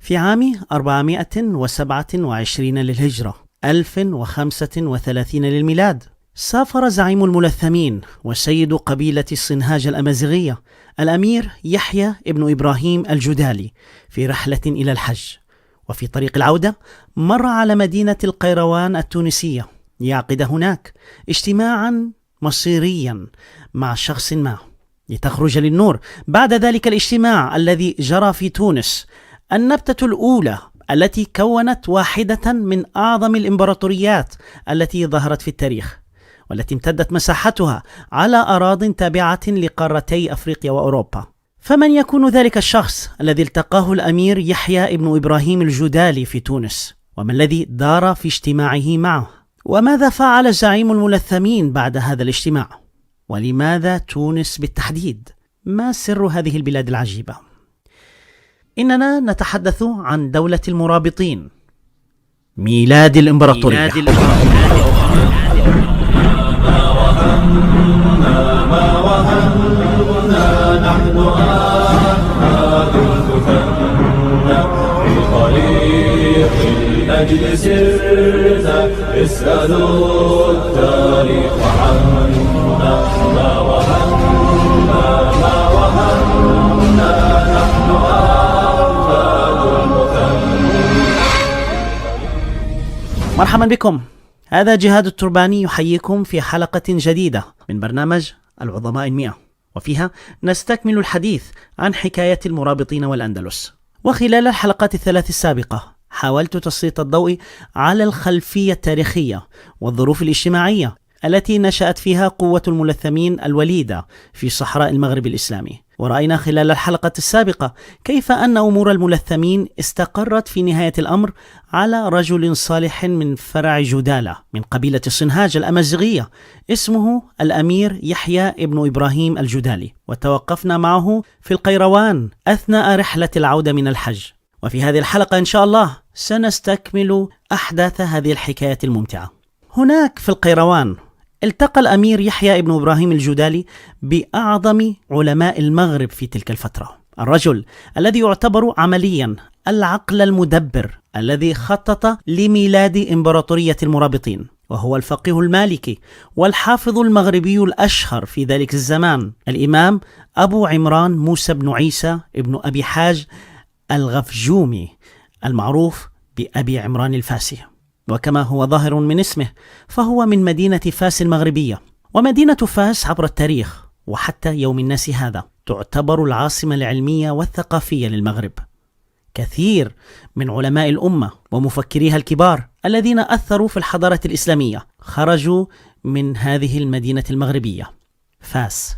في عام 427 للهجرة 1035 للميلاد، سافر زعيم الملثمين وسيد قبيلة الصنهاج الأمازيغية الأمير يحيى ابن إبراهيم الجدالي في رحلة إلى الحج، وفي طريق العودة مر على مدينة القيروان التونسية يعقد هناك اجتماعا مصيريا مع شخص ما لتخرج للنور بعد ذلك الاجتماع الذي جرى في تونس النبتة الأولى التي كونت واحدة من أعظم الإمبراطوريات التي ظهرت في التاريخ، والتي امتدت مساحتها على أراضٍ تابعة لقارتي أفريقيا وأوروبا. فمن يكون ذلك الشخص الذي التقاه الأمير يحيى ابن إبراهيم الجدالي في تونس؟ وما الذي دار في اجتماعه معه؟ وماذا فعل زعيم الملثمين بعد هذا الاجتماع؟ ولماذا تونس بالتحديد؟ ما سر هذه البلاد العجيبة؟ إننا نتحدث عن دولة المرابطين، ميلاد الإمبراطورية. ما وهمنا نحن أحمد المثنى في طريق الأجل سرنا، اسألوا التاريخ عنا. ما وهمنا نحن أحمد المثنى. مرحبا بكم، هذا جهاد الترباني يحييكم في حلقة جديدة من برنامج العظماء 100، وفيها نستكمل الحديث عن حكاية المرابطين والأندلس. وخلال الحلقات الثلاث السابقة حاولت تسليط الضوء على الخلفية التاريخية والظروف الاجتماعية التي نشأت فيها قوة الملثمين الوليدة في صحراء المغرب الإسلامي. ورأينا خلال الحلقة السابقة كيف أن أمور الملثمين استقرت في نهاية الأمر على رجل صالح من فرع جدالة من قبيلة الصنهاج الأمازيغية اسمه الأمير يحيى ابن إبراهيم الجدالي، وتوقفنا معه في القيروان أثناء رحلة العودة من الحج. وفي هذه الحلقة إن شاء الله سنستكمل أحداث هذه الحكاية الممتعة. هناك في القيروان التقى الأمير يحيى ابن إبراهيم الجدالي بأعظم علماء المغرب في تلك الفترة، الرجل الذي يعتبر عمليا العقل المدبر الذي خطط لميلاد إمبراطورية المرابطين، وهو الفقيه المالكي والحافظ المغربي الأشهر في ذلك الزمان الإمام أبو عمران موسى بن عيسى ابن أبي حاج الغفجومي المعروف بأبي عمران الفاسي. وكما هو ظاهر من اسمه فهو من مدينة فاس المغربية، ومدينة فاس عبر التاريخ وحتى يوم الناس هذا تعتبر العاصمة العلمية والثقافية للمغرب. كثير من علماء الأمة ومفكريها الكبار الذين أثروا في الحضارة الإسلامية خرجوا من هذه المدينة المغربية فاس.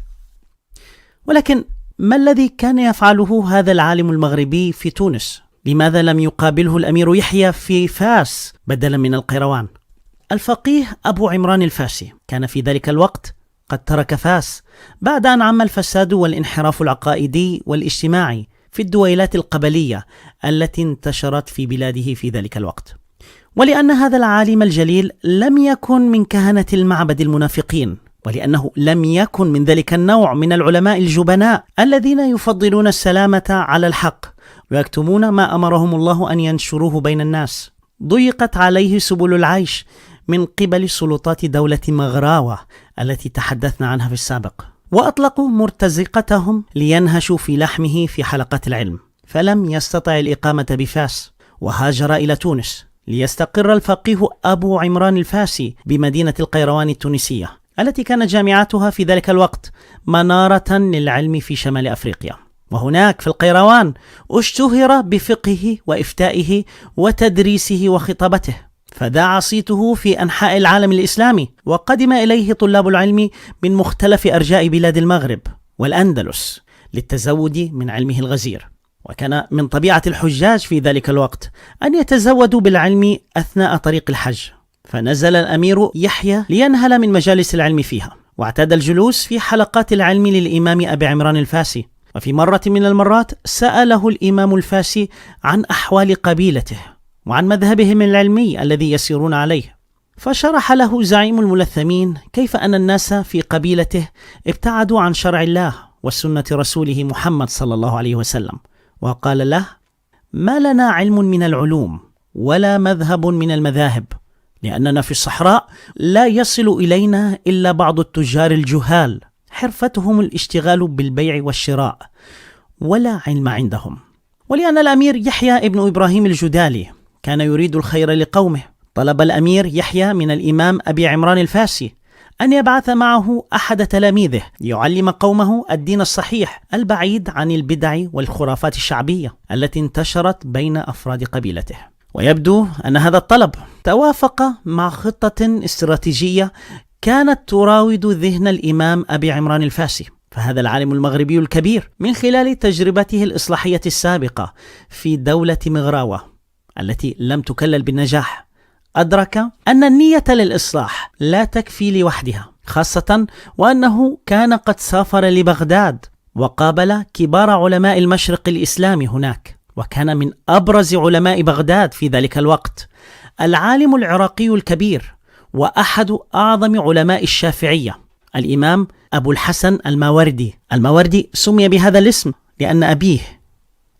ولكن ما الذي كان يفعله هذا العالم المغربي في تونس؟ لماذا لم يقابله الأمير يحيى في فاس بدلا من القيروان؟ الفقيه أبو عمران الفاسي كان في ذلك الوقت قد ترك فاس بعد أن عم الفساد والانحراف العقائدي والاجتماعي في الدويلات القبلية التي انتشرت في بلاده في ذلك الوقت. ولأن هذا العالم الجليل لم يكن من كهنة المعبد المنافقين، ولأنه لم يكن من ذلك النوع من العلماء الجبناء الذين يفضلون السلامة على الحق ويكتمون ما أمرهم الله أن ينشروه بين الناس، ضيقت عليه سبل العيش من قبل سلطات دولة مغراوة التي تحدثنا عنها في السابق، وأطلقوا مرتزقتهم لينهشوا في لحمه في حلقات العلم، فلم يستطع الإقامة بفاس وهاجر إلى تونس ليستقر الفقيه أبو عمران الفاسي بمدينة القيروان التونسية التي كانت جامعتها في ذلك الوقت منارة للعلم في شمال أفريقيا. وهناك في القيروان اشتهر بفقهه وإفتائه وتدريسه وخطابته، فذاع صيته في أنحاء العالم الإسلامي، وقدم إليه طلاب العلم من مختلف أرجاء بلاد المغرب والأندلس للتزود من علمه الغزير. وكان من طبيعة الحجاج في ذلك الوقت أن يتزودوا بالعلم أثناء طريق الحج، فنزل الأمير يحيى لينهل من مجالس العلم فيها، واعتاد الجلوس في حلقات العلم للإمام أبي عمران الفاسي. وفي مرة من المرات سأله الإمام الفاسي عن أحوال قبيلته وعن مذهبهم العلمي الذي يسيرون عليه، فشرح له زعيم الملثمين كيف أن الناس في قبيلته ابتعدوا عن شرع الله وسنة رسوله محمد صلى الله عليه وسلم، وقال له: ما لنا علم من العلوم ولا مذهب من المذاهب، لأننا في الصحراء لا يصل إلينا إلا بعض التجار الجهال حرفتهم الاشتغال بالبيع والشراء، ولا علم عندهم. ولأن الأمير يحيى ابن إبراهيم الجدالي كان يريد الخير لقومه، طلب الأمير يحيى من الإمام أبي عمران الفاسي أن يبعث معه أحد تلاميذه يعلم قومه الدين الصحيح البعيد عن البدع والخرافات الشعبية التي انتشرت بين أفراد قبيلته. ويبدو أن هذا الطلب توافق مع خطة استراتيجية كانت تراود ذهن الإمام أبي عمران الفاسي. فهذا العالم المغربي الكبير من خلال تجربته الإصلاحية السابقة في دولة مغراوة التي لم تكلل بالنجاح أدرك أن النية للإصلاح لا تكفي لوحدها، خاصة وأنه كان قد سافر لبغداد وقابل كبار علماء المشرق الإسلامي هناك، وكان من أبرز علماء بغداد في ذلك الوقت العالم العراقي الكبير وأحد أعظم علماء الشافعية الإمام أبو الحسن الماوردي. الماوردي سمي بهذا الاسم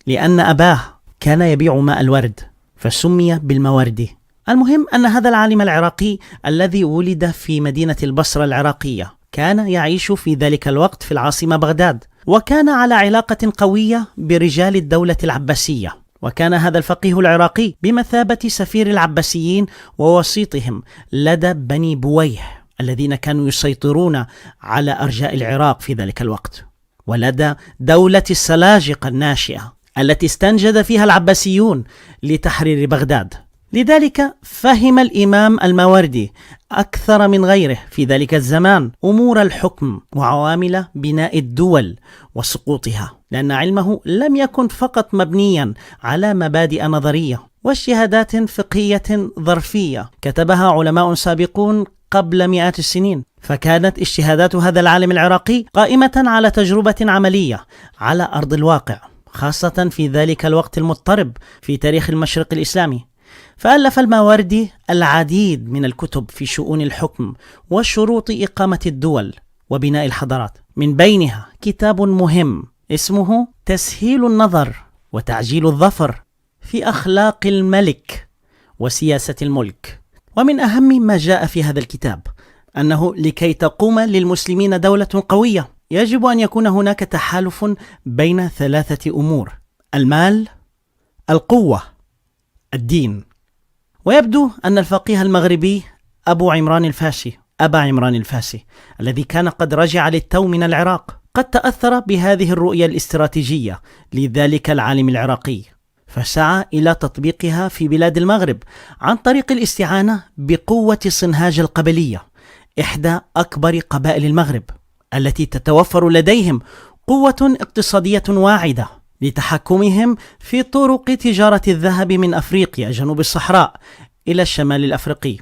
لأن أباه كان يبيع ماء الورد فسمي بالماوردي. المهم أن هذا العالم العراقي الذي ولد في مدينة البصرة العراقية كان يعيش في ذلك الوقت في العاصمة بغداد، وكان على علاقة قوية برجال الدولة العباسية، وكان هذا الفقيه العراقي بمثابة سفير العباسيين ووسيطهم لدى بني بويه الذين كانوا يسيطرون على أرجاء العراق في ذلك الوقت، ولدى دولة السلاجقة الناشئة التي استنجد فيها العباسيون لتحرير بغداد. لذلك فهم الإمام الماوردي أكثر من غيره في ذلك الزمان أمور الحكم وعوامل بناء الدول وسقوطها، لأن علمه لم يكن فقط مبنيا على مبادئ نظرية واجتهادات فقهية ظرفية كتبها علماء سابقون قبل مئات السنين، فكانت اجتهادات هذا العالم العراقي قائمة على تجربة عملية على أرض الواقع، خاصة في ذلك الوقت المضطرب في تاريخ المشرق الإسلامي. فألف الماوردي العديد من الكتب في شؤون الحكم وشروط إقامة الدول وبناء الحضارات، من بينها كتاب مهم اسمه تسهيل النظر وتعجيل الظفر في أخلاق الملك وسياسة الملك. ومن أهم ما جاء في هذا الكتاب أنه لكي تقوم للمسلمين دولة قوية يجب أن يكون هناك تحالف بين ثلاثة أمور: المال، القوة، الدين. ويبدو أن الفقيه المغربي أبا عمران الفاسي الذي كان قد رجع للتو من العراق قد تأثر بهذه الرؤية الاستراتيجية لذلك العالم العراقي، فسعى إلى تطبيقها في بلاد المغرب عن طريق الاستعانة بقوة صنهاج القبلية، إحدى أكبر قبائل المغرب التي تتوفر لديهم قوة اقتصادية واعدة لتحكمهم في طرق تجارة الذهب من أفريقيا جنوب الصحراء إلى الشمال الأفريقي.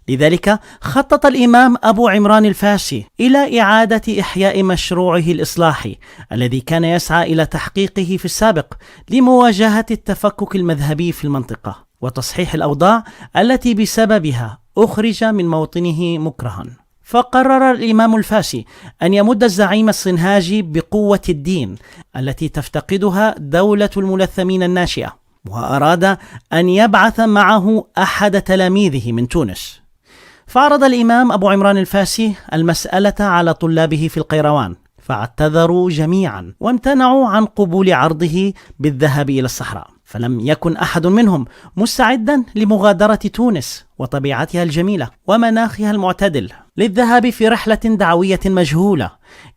لذلك خطط الإمام أبو عمران الفاسي إلى إعادة إحياء مشروعه الإصلاحي الذي كان يسعى إلى تحقيقه في السابق لمواجهة التفكك المذهبي في المنطقة وتصحيح الأوضاع التي بسببها أخرج من موطنه مكرها. فقرر الإمام الفاسي أن يمد الزعيم الصنهاجي بقوة الدين التي تفتقدها دولة الملثمين الناشئة، وأراد أن يبعث معه أحد تلاميذه من تونس. فعرض الإمام أبو عمران الفاسي المسألة على طلابه في القيروان، فاعتذروا جميعا وامتنعوا عن قبول عرضه بالذهاب إلى الصحراء، فلم يكن أحد منهم مستعدا لمغادرة تونس وطبيعتها الجميلة ومناخها المعتدل للذهاب في رحلة دعوية مجهولة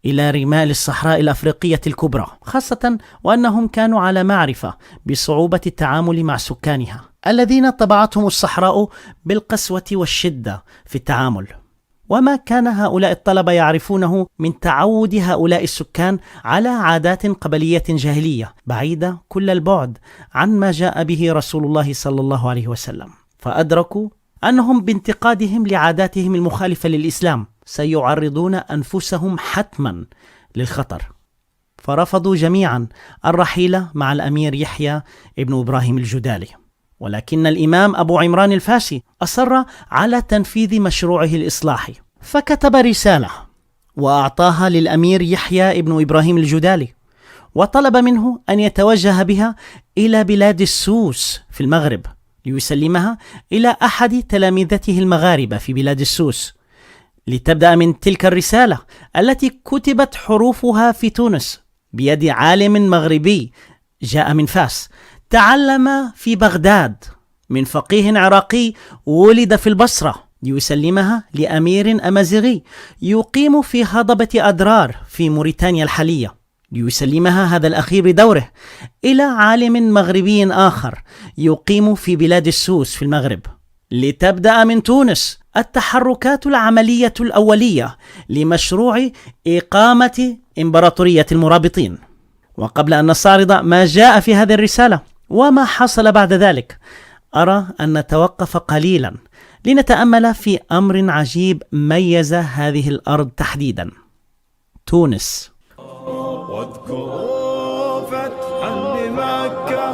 إلى رمال الصحراء الأفريقية الكبرى، خاصة وأنهم كانوا على معرفة بصعوبة التعامل مع سكانها الذين طبعتهم الصحراء بالقسوة والشدة في التعامل. وما كان هؤلاء الطلبة يعرفونه من تعود هؤلاء السكان على عادات قبلية جاهلية بعيدة كل البعد عن ما جاء به رسول الله صلى الله عليه وسلم، فأدركوا أنهم بانتقادهم لعاداتهم المخالفة للإسلام سيعرضون أنفسهم حتما للخطر، فرفضوا جميعا الرحيل مع الأمير يحيى ابن إبراهيم الجدالي. ولكن الإمام أبو عمران الفاسي أصر على تنفيذ مشروعه الإصلاحي، فكتب رسالة وأعطاها للأمير يحيى ابن إبراهيم الجدالي، وطلب منه أن يتوجه بها إلى بلاد السوس في المغرب ليسلمها إلى أحد تلامذته المغاربة في بلاد السوس، لتبدأ من تلك الرسالة التي كتبت حروفها في تونس بيد عالم مغربي جاء من فاس، تعلم في بغداد من فقيه عراقي ولد في البصرة، ليسلمها لأمير أمازيغي يقيم في هضبة أدرار في موريتانيا الحالية، ليسلمها هذا الأخير بدوره إلى عالم مغربي آخر يقيم في بلاد السوس في المغرب، لتبدأ من تونس التحركات العملية الأولية لمشروع إقامة إمبراطورية المرابطين. وقبل أن نستعرض ما جاء في هذه الرسالة وما حصل بعد ذلك، أرى أن نتوقف قليلا لنتأمل في أمر عجيب ميز هذه الأرض تحديدا، تونس. واذكروا فتحا لمكة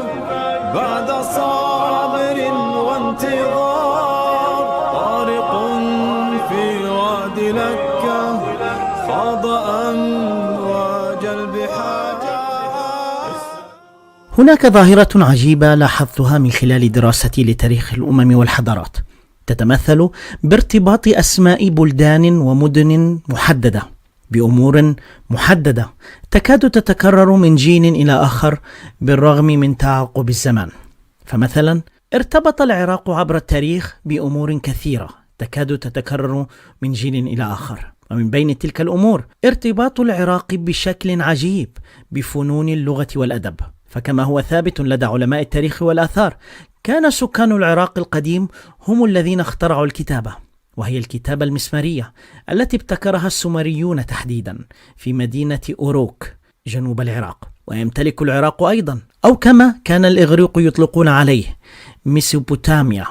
بعد صابر وانتظار، طارق في وادي لكة خاض أمواج البحار. هناك ظاهرة عجيبة لاحظتها من خلال دراستي لتاريخ الأمم والحضارات، تتمثل بارتباط أسماء بلدان ومدن محددة بأمور محددة تكاد تتكرر من جيل إلى آخر بالرغم من تعاقب الزمان. فمثلا ارتبط العراق عبر التاريخ بأمور كثيرة تكاد تتكرر من جيل إلى آخر، ومن بين تلك الأمور ارتباط العراق بشكل عجيب بفنون اللغة والأدب. فكما هو ثابت لدى علماء التاريخ والآثار، كان سكان العراق القديم هم الذين اخترعوا الكتابة، وهي الكتابة المسمارية التي ابتكرها السومريون تحديدا في مدينة أوروك جنوب العراق. ويمتلك العراق أيضا، أو كما كان الإغريق يطلقون عليه، ميسوبوتاميا،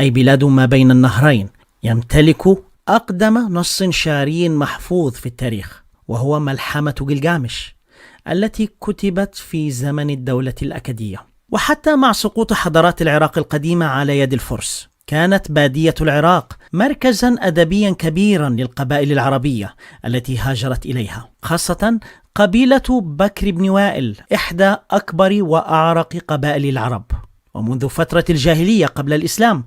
أي بلاد ما بين النهرين، يمتلك أقدم نص شعري محفوظ في التاريخ، وهو ملحمة جلجامش التي كتبت في زمن الدولة الأكدية. وحتى مع سقوط حضارات العراق القديمة على يد الفرس، كانت بادية العراق مركزا أدبيا كبيرا للقبائل العربية التي هاجرت إليها، خاصة قبيلة بكر بن وائل، إحدى أكبر وأعرق قبائل العرب. ومنذ فترة الجاهلية قبل الإسلام،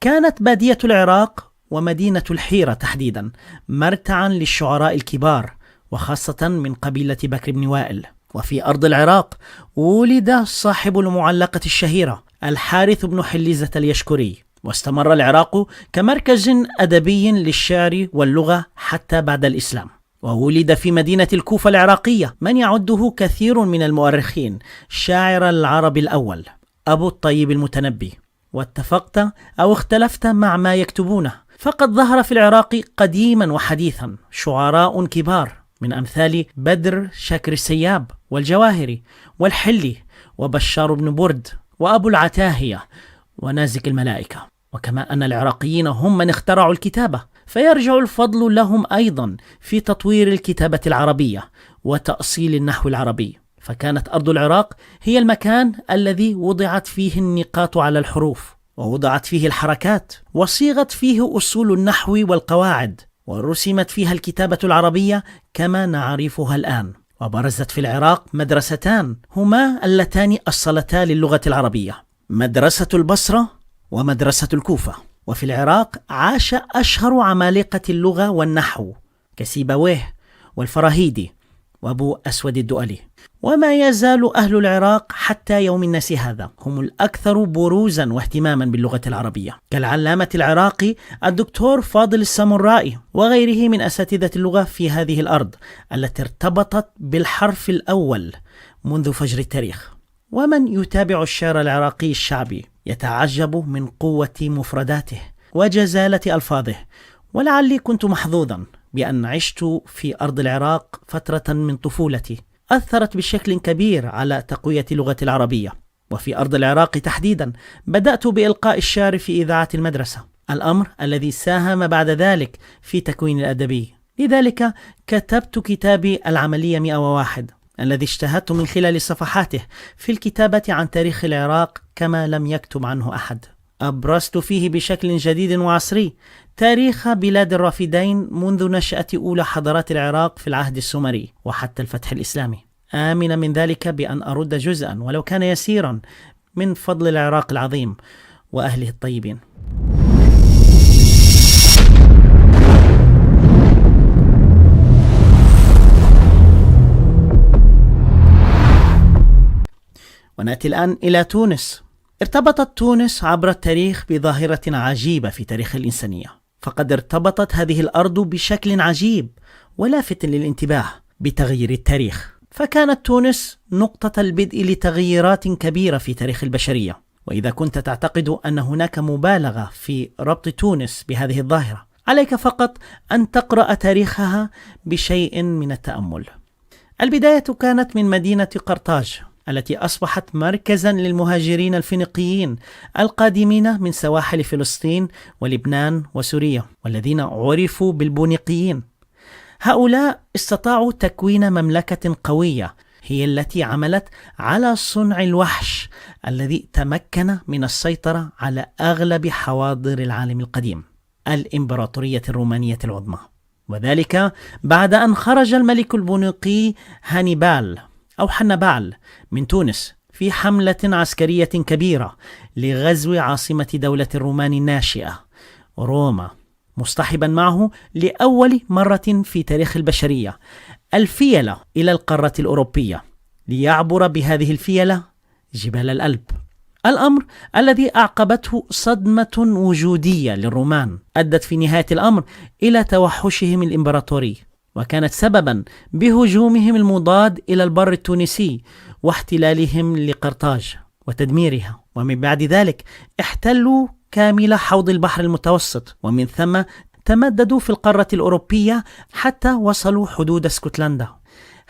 كانت بادية العراق ومدينة الحيرة تحديدا مرتعا للشعراء الكبار، وخاصة من قبيلة بكر بن وائل. وفي أرض العراق ولد صاحب المعلقة الشهيرة الحارث بن حليزة اليشكري، واستمر العراق كمركز أدبي للشعر واللغة حتى بعد الإسلام. وولد في مدينة الكوفة العراقية من يعده كثير من المؤرخين شاعر العرب الأول، أبو الطيب المتنبي. واتفقت أو اختلفت مع ما يكتبونه، فقد ظهر في العراق قديما وحديثا شعراء كبار من أمثال بدر شاكر السياب والجواهري والحلي وبشار بن برد وأبو العتاهية ونازك الملائكة. وكما أن العراقيين هم من اخترعوا الكتابة، فيرجع الفضل لهم أيضا في تطوير الكتابة العربية وتأصيل النحو العربي. فكانت أرض العراق هي المكان الذي وضعت فيه النقاط على الحروف، ووضعت فيه الحركات، وصيغت فيه أصول النحو والقواعد، ورسمت فيها الكتابة العربية كما نعرفها الآن. وبرزت في العراق مدرستان هما اللتان أصلتا للغة العربية، مدرسة البصرة ومدرسة الكوفة. وفي العراق عاش أشهر عمالقة اللغة والنحو كسيبويه والفراهيدي وأبو أسود الدؤلي. وما يزال أهل العراق حتى يوم الناس هذا هم الأكثر بروزا واهتماما باللغة العربية، كالعلامة العراقي الدكتور فاضل السامرائي وغيره من أساتذة اللغة في هذه الأرض التي ارتبطت بالحرف الأول منذ فجر التاريخ. ومن يتابع الشعر العراقي الشعبي يتعجب من قوة مفرداته وجزالة ألفاظه. ولعلي كنت محظوظا بأن عشت في أرض العراق فترة من طفولتي أثرت بشكل كبير على تقوية اللغة العربية. وفي أرض العراق تحديدا بدأت بإلقاء الشعر في إذاعة المدرسة، الأمر الذي ساهم بعد ذلك في تكوين الأدبي. لذلك كتبت كتابي العملية 101 الذي اجتهدت من خلال صفحاته في الكتابة عن تاريخ العراق كما لم يكتب عنه أحد. أبرزت فيه بشكل جديد وعصري تاريخ بلاد الرافدين منذ نشأة أولى حضارات العراق في العهد السومري وحتى الفتح الإسلامي. آمن من ذلك بأن أرد جزءا ولو كان يسيرا من فضل العراق العظيم وأهله الطيبين. ونأتي الآن إلى تونس. ارتبطت تونس عبر التاريخ بظاهرة عجيبة في تاريخ الإنسانية، فقد ارتبطت هذه الأرض بشكل عجيب ولافت للانتباه بتغيير التاريخ، فكانت تونس نقطة البدء لتغييرات كبيرة في تاريخ البشرية. وإذا كنت تعتقد أن هناك مبالغة في ربط تونس بهذه الظاهرة، عليك فقط أن تقرأ تاريخها بشيء من التأمل. البداية كانت من مدينة قرطاج التي أصبحت مركزا للمهاجرين الفينيقيين القادمين من سواحل فلسطين ولبنان وسوريا، والذين عرفوا بالبونيقيين. هؤلاء استطاعوا تكوين مملكة قوية هي التي عملت على صنع الوحش الذي تمكن من السيطرة على أغلب حواضر العالم القديم، الإمبراطورية الرومانية العظمى. وذلك بعد أن خرج الملك البونيقي هانيبال أو حنبال من تونس في حملة عسكرية كبيرة لغزو عاصمة دولة الرومان الناشئة روما، مصطحبا معه لأول مرة في تاريخ البشرية الفيلة إلى القارة الأوروبية ليعبر بهذه الفيلة جبال الألب، الأمر الذي أعقبته صدمة وجودية للرومان أدت في نهاية الأمر إلى توحشهم الإمبراطوري، وكانت سببا بهجومهم المضاد إلى البر التونسي واحتلالهم لقرطاج وتدميرها. ومن بعد ذلك احتلوا كامل حوض البحر المتوسط، ومن ثم تمددوا في القارة الأوروبية حتى وصلوا حدود اسكتلندا.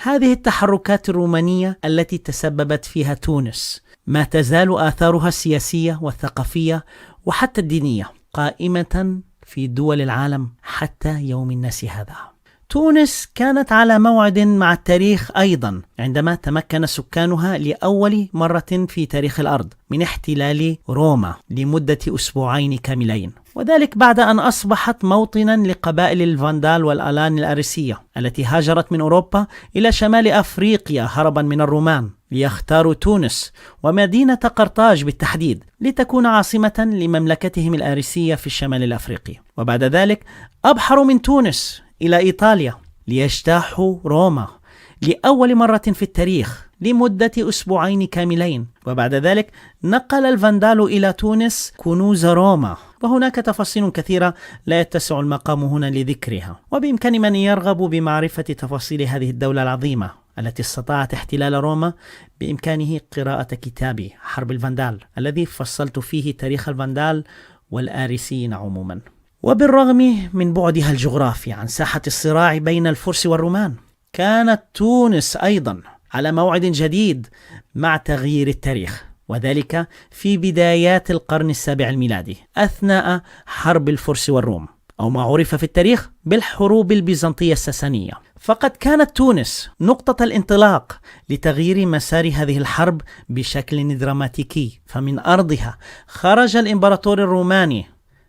هذه التحركات الرومانية التي تسببت فيها تونس ما تزال آثارها السياسية والثقافية وحتى الدينية قائمة في دول العالم حتى يوم الناس هذا. تونس كانت على موعد مع التاريخ أيضا عندما تمكن سكانها لأول مرة في تاريخ الأرض من احتلال روما لمدة أسبوعين كاملين، وذلك بعد أن أصبحت موطنا لقبائل الفاندال والآلان الأريسية التي هاجرت من أوروبا إلى شمال أفريقيا هربا من الرومان، ليختاروا تونس ومدينة قرطاج بالتحديد لتكون عاصمة لمملكتهم الأريسية في الشمال الأفريقي. وبعد ذلك أبحروا من تونس إلى إيطاليا ليجتاحوا روما لأول مرة في التاريخ لمدة أسبوعين كاملين. وبعد ذلك نقل الفاندال إلى تونس كنوز روما، وهناك تفاصيل كثيرة لا يتسع المقام هنا لذكرها، وبإمكان من يرغب بمعرفة تفاصيل هذه الدولة العظيمة التي استطاعت احتلال روما بإمكانه قراءة كتابي حرب الفاندال الذي فصلت فيه تاريخ الفاندال والآريسيين عموما. وبالرغم من بعدها الجغرافي عن ساحة الصراع بين الفرس والرومان، كانت تونس أيضا على موعد جديد مع تغيير التاريخ، وذلك في بدايات القرن السابع الميلادي أثناء حرب الفرس والروم، أو ما عرف في التاريخ بالحروب البيزنطية الساسانية. فقد كانت تونس نقطة الانطلاق لتغيير مسار هذه الحرب بشكل دراماتيكي، فمن أرضها خرج الإمبراطور الروماني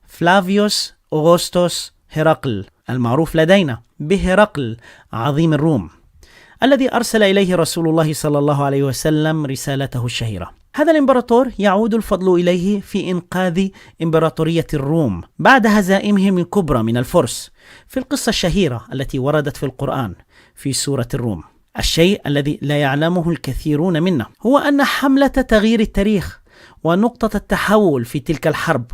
فلافيوس أغسطس هرقل المعروف لدينا بهرقل عظيم الروم، الذي أرسل إليه رسول الله صلى الله عليه وسلم رسالته الشهيرة. هذا الإمبراطور يعود الفضل إليه في إنقاذ إمبراطورية الروم بعد هزائمهم الكبرى من الفرس في القصة الشهيرة التي وردت في القرآن في سورة الروم. الشيء الذي لا يعلمه الكثيرون منا هو أن حملة تغيير التاريخ ونقطة التحول في تلك الحرب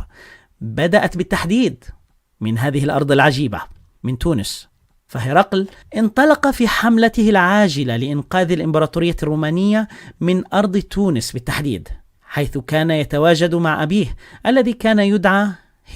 بدأت بالتحديد من هذه الأرض العجيبة من تونس. فهرقل انطلق في حملته العاجلة لإنقاذ الإمبراطورية الرومانية من أرض تونس بالتحديد، حيث كان يتواجد مع أبيه الذي كان يدعى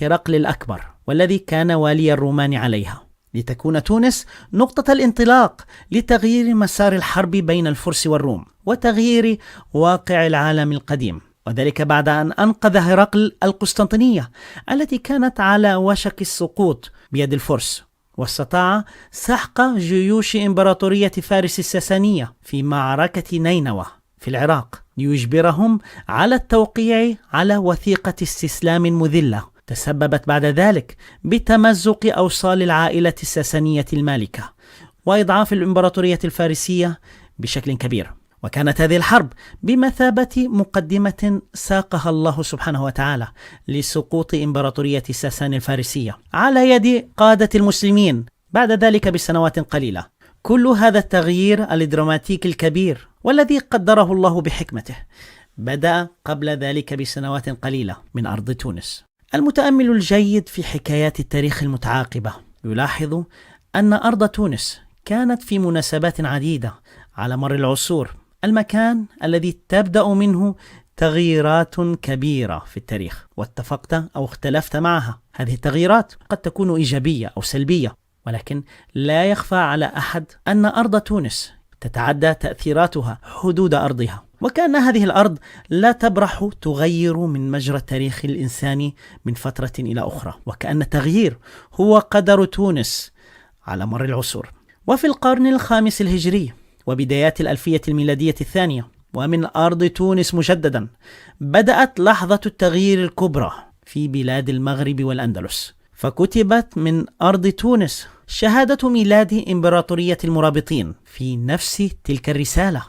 هرقل الأكبر، والذي كان والي الرومان عليها، لتكون تونس نقطة الانطلاق لتغيير مسار الحرب بين الفرس والروم وتغيير واقع العالم القديم، وذلك بعد أن أنقذ هرقل القسطنطينية التي كانت على وشك السقوط بيد الفرس، واستطاع سحق جيوش إمبراطورية فارس الساسانية في معركة نينوى في العراق ليجبرهم على التوقيع على وثيقة استسلام مذلة تسببت بعد ذلك بتمزق أوصال العائلة الساسانية المالكة وإضعاف الإمبراطورية الفارسية بشكل كبير. وكانت هذه الحرب بمثابة مقدمة ساقها الله سبحانه وتعالى لسقوط إمبراطورية ساسان الفارسية على يد قادة المسلمين بعد ذلك بسنوات قليلة. كل هذا التغيير الدراماتيكي الكبير والذي قدره الله بحكمته بدأ قبل ذلك بسنوات قليلة من أرض تونس. المتأمل الجيد في حكايات التاريخ المتعاقبة يلاحظ أن أرض تونس كانت في مناسبات عديدة على مر العصور المكان الذي تبدأ منه تغييرات كبيرة في التاريخ، واتفقت أو اختلفت معها. هذه التغييرات قد تكون إيجابية أو سلبية، ولكن لا يخفى على أحد أن أرض تونس تتعدى تأثيراتها حدود أرضها، وكأن هذه الأرض لا تبرح تغير من مجرى التاريخ الإنساني من فترة إلى أخرى، وكأن التغيير هو قدر تونس على مر العصور. وفي القرن الخامس الهجري وبدايات الألفية الميلادية الثانية ومن أرض تونس مجددا بدأت لحظة التغيير الكبرى في بلاد المغرب والأندلس، فكتبت من أرض تونس شهادة ميلاد إمبراطورية المرابطين في نفس تلك الرسالة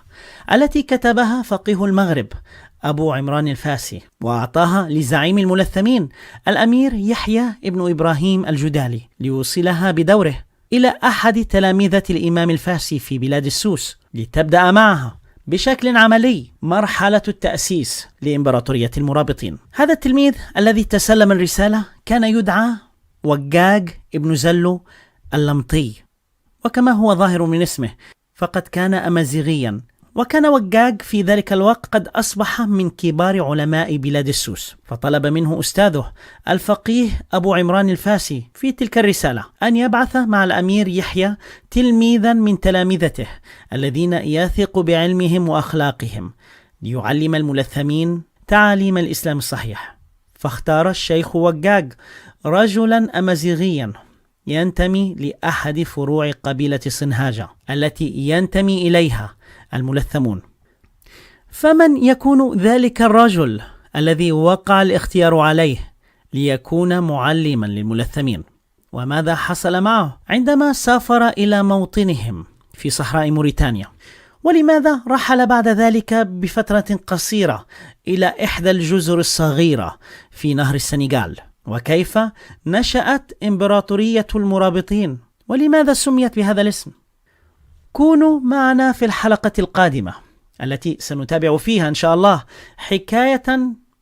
التي كتبها فقيه المغرب أبو عمران الفاسي، وأعطاها لزعيم الملثمين الأمير يحيى ابن إبراهيم الجدالي ليوصلها بدوره إلى أحد تلاميذة الإمام الفاسي في بلاد السوس لتبدأ معها بشكل عملي مرحلة التأسيس لإمبراطورية المرابطين. هذا التلميذ الذي تسلم الرسالة كان يدعى وقاق ابن زلو اللمطي، وكما هو ظاهر من اسمه فقد كان أمازيغيا، وكان وقاق في ذلك الوقت قد أصبح من كبار علماء بلاد السوس، فطلب منه أستاذه الفقيه أبو عمران الفاسي في تلك الرسالة أن يبعث مع الأمير يحيى تلميذا من تلامذته الذين يثق بعلمهم وأخلاقهم ليعلم الملثمين تعاليم الإسلام الصحيح. فاختار الشيخ وقاق رجلا أمازيغيا ينتمي لأحد فروع قبيلة صنهاجة التي ينتمي إليها الملثمون. فمن يكون ذلك الرجل الذي وقع الاختيار عليه ليكون معلما للملثمين؟ وماذا حصل معه عندما سافر إلى موطنهم في صحراء موريتانيا؟ ولماذا رحل بعد ذلك بفترة قصيرة إلى إحدى الجزر الصغيرة في نهر السنغال؟ وكيف نشأت إمبراطورية المرابطين؟ ولماذا سميت بهذا الاسم؟ كونوا معنا في الحلقة القادمة التي سنتابع فيها إن شاء الله حكاية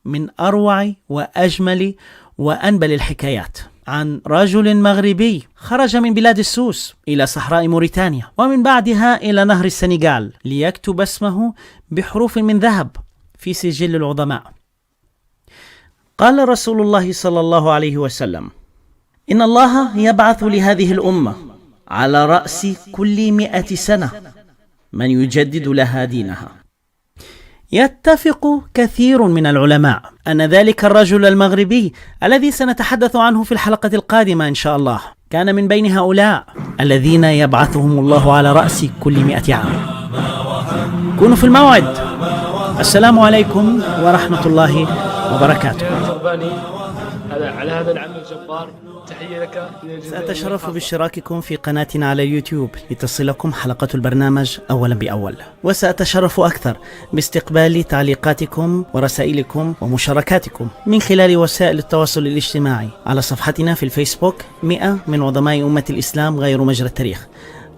من أروع وأجمل وأنبل الحكايات عن رجل مغربي خرج من بلاد السوس إلى صحراء موريتانيا ومن بعدها إلى نهر السنغال ليكتب اسمه بحروف من ذهب في سجل العظماء. قال رسول الله صلى الله عليه وسلم: إن الله يبعث لهذه الأمة على رأس كل 100 سنة من يجدد لها دينها. يتفق كثير من العلماء أن ذلك الرجل المغربي الذي سنتحدث عنه في الحلقة القادمة إن شاء الله كان من بين هؤلاء الذين يبعثهم الله على رأس كل 100 عام. كونوا في الموعد. السلام عليكم ورحمة الله وبركاته. على هذا العمل الجبار تحية لك. سأتشرف باشتراككم في قناتنا على اليوتيوب لتصلكم حلقة البرنامج أولا بأول، وسأتشرف أكثر باستقبال تعليقاتكم ورسائلكم ومشاركاتكم من خلال وسائل التواصل الاجتماعي على صفحتنا في الفيسبوك 100 من عظماء أمة الإسلام غير مجرى التاريخ.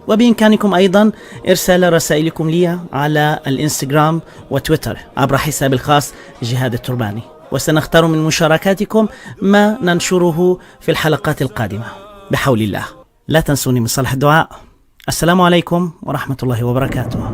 وبإمكانكم أيضا إرسال رسائلكم لي على الإنستغرام وتويتر عبر حسابي الخاص جهاد الترباني، وسنختار من مشاركاتكم ما ننشره في الحلقات القادمة بحول الله. لا تنسوني من صالح الدعاء. السلام عليكم ورحمة الله وبركاته.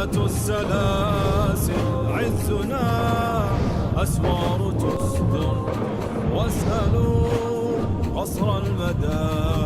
زالت السلاسل عزنا أسوار تسدر واسألوا قصر المدى